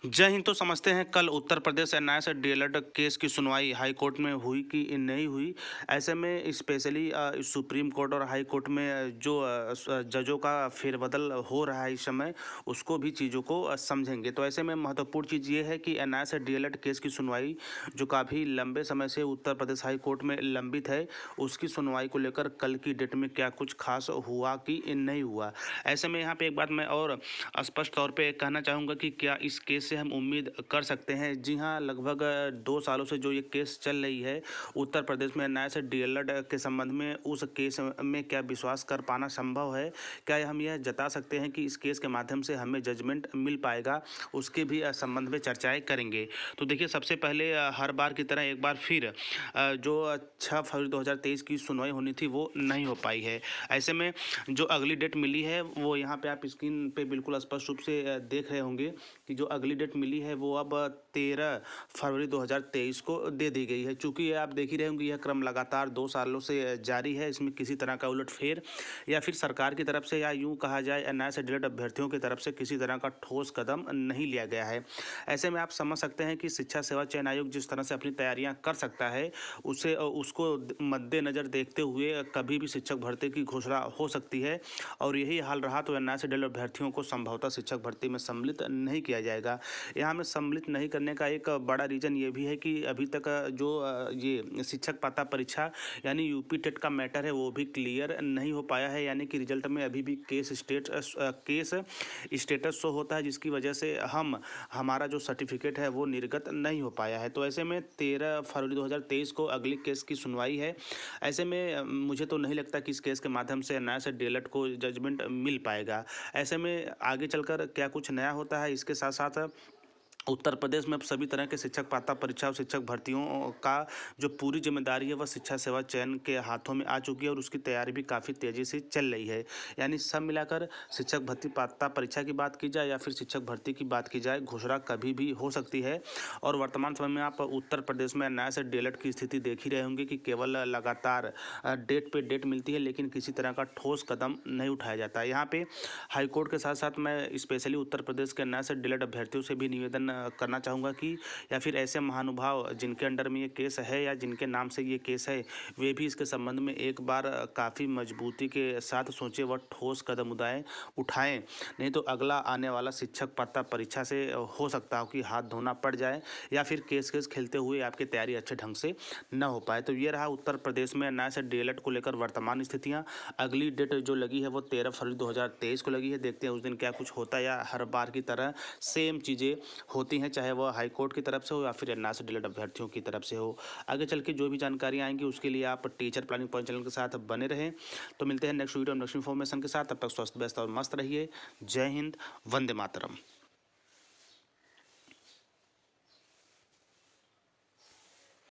जय हिंद। तो समझते हैं कल उत्तर प्रदेश एनआईए से डीएलएड केस की सुनवाई हाई कोर्ट में हुई कि नहीं हुई। ऐसे में स्पेशली सुप्रीम कोर्ट और हाई कोर्ट में जो जजों का फेरबदल हो रहा है इस समय, उसको भी चीज़ों को समझेंगे। तो ऐसे में महत्वपूर्ण चीज़ ये है कि एनआईए से डीएलएड केस की सुनवाई जो काफ़ी लंबे समय से उत्तर प्रदेश हाई कोर्ट में लंबित है, उसकी सुनवाई को लेकर कल की डेट में क्या कुछ खास हुआ कि नहीं हुआ। ऐसे में यहाँ पे एक बात मैं और स्पष्ट तौर पे कहना चाहूँगा कि क्या इस केस से हम उम्मीद कर सकते हैं। जी हाँ, लगभग 2 सालों से जो ये केस चल रही है उत्तर प्रदेश में एनआईए से डीएलएड के संबंध में, उस केस में क्या विश्वास कर पाना संभव है? क्या हम यह जता सकते हैं कि इस केस के माध्यम से हमें जजमेंट मिल पाएगा? उसके भी संबंध में चर्चाएं करेंगे। तो देखिए, सबसे पहले हर बार की तरह एक बार फिर जो 6 फरवरी 2023 की सुनवाई होनी थी वो नहीं हो पाई है। ऐसे में जो अगली डेट मिली है वो यहाँ पे आप स्क्रीन पे बिल्कुल स्पष्ट रूप से देख रहे होंगे कि जो अगली डेट मिली है वो अब 13 फरवरी 2023 को दे दी गई है। चूँकि ये आप देख ही रहे होंगे, यह क्रम लगातार 2 सालों से जारी है। इसमें किसी तरह का उलटफेर या फिर सरकार की तरफ से, या यूँ कहा जाए एनआईए से डीएलएड अभ्यर्थियों की तरफ से, किसी तरह का ठोस कदम नहीं लिया गया है। ऐसे में आप समझ सकते हैं कि शिक्षा सेवा चयन आयोग जिस तरह से अपनी तैयारियां कर सकता है, उसे उसको मद्देनज़र देखते हुए कभी भी शिक्षक भर्ती की घोषणा हो सकती है। और यही हाल रहा तो एनआईए से डीएलएड अभ्यर्थियों को संभवतः शिक्षक भर्ती में सम्मिलित नहीं किया जाएगा। यहाँ में सम्मिलित नहीं करने का एक बड़ा रीज़न ये भी है कि अभी तक जो ये शिक्षक पात्रता परीक्षा यानी यूपी टेट का मैटर है वो भी क्लियर नहीं हो पाया है। यानी कि रिजल्ट में अभी भी केस स्टेटस शो होता है, जिसकी वजह से हमारा जो सर्टिफिकेट है वो निर्गत नहीं हो पाया है। तो ऐसे में 13 फरवरी 2023 को अगली केस की सुनवाई है। ऐसे में मुझे तो नहीं लगता कि इस केस के माध्यम से एनआईए से डीएलएड को जजमेंट मिल पाएगा। ऐसे में आगे चलकर क्या कुछ नया होता है, इसके साथ साथ उत्तर प्रदेश में अब सभी तरह के शिक्षक पात्रता परीक्षा और शिक्षक भर्तियों का जो पूरी जिम्मेदारी है वह शिक्षा सेवा चयन के हाथों में आ चुकी है और उसकी तैयारी भी काफ़ी तेज़ी से चल रही है। यानी सब मिलाकर शिक्षक भर्ती पात्रता परीक्षा की बात की जाए या फिर शिक्षक भर्ती की बात की जाए, घोषणा कभी भी हो सकती है। और वर्तमान समय में आप उत्तर प्रदेश में एनआईए से डीएलएड की स्थिति देख ही रहे होंगे कि केवल लगातार डेट पे डेट मिलती है, लेकिन किसी तरह का ठोस कदम नहीं उठाया जाता है। यहाँ पे हाईकोर्ट के साथ साथ मैं स्पेशली उत्तर प्रदेश के एनआईए से डीएलएड अभ्यर्थियों से भी निवेदन करना चाहूँगा कि या फिर ऐसे महानुभाव जिनके अंडर में ये केस है या जिनके नाम से ये केस है, वे भी इसके संबंध में एक बार काफ़ी मजबूती के साथ सोचें व ठोस कदम उठाएं। नहीं तो अगला आने वाला शिक्षक पात्रता परीक्षा से हो सकता हो कि हाथ धोना पड़ जाए या फिर केस खेलते हुए आपकी तैयारी अच्छे ढंग से न हो पाए। तो ये रहा उत्तर प्रदेश में एनआईए से डीएलएड को लेकर वर्तमान स्थितियाँ। अगली डेट जो लगी है वो 13 फरवरी 2023 को लगी है। देखते हैं उस दिन क्या कुछ होता है या हर बार की तरह सेम चीज़ें होती हैं, चाहे वह हाई कोर्ट की तरफ से हो या फिर एनआईए से डीएलएड अभ्यर्थियों की तरफ से हो। आगे चल के जो भी जानकारी आएंगी उसके लिए आप टीचर प्लानिंग पॉइंट चैनल के साथ बने रहें। तो मिलते हैं नेक्स्ट वीडियो नेक्स्ट इन्फॉर्मेशन के साथ। तब तक स्वस्थ व्यस्त और मस्त रहिए। जय हिंद, वंदे मातरम।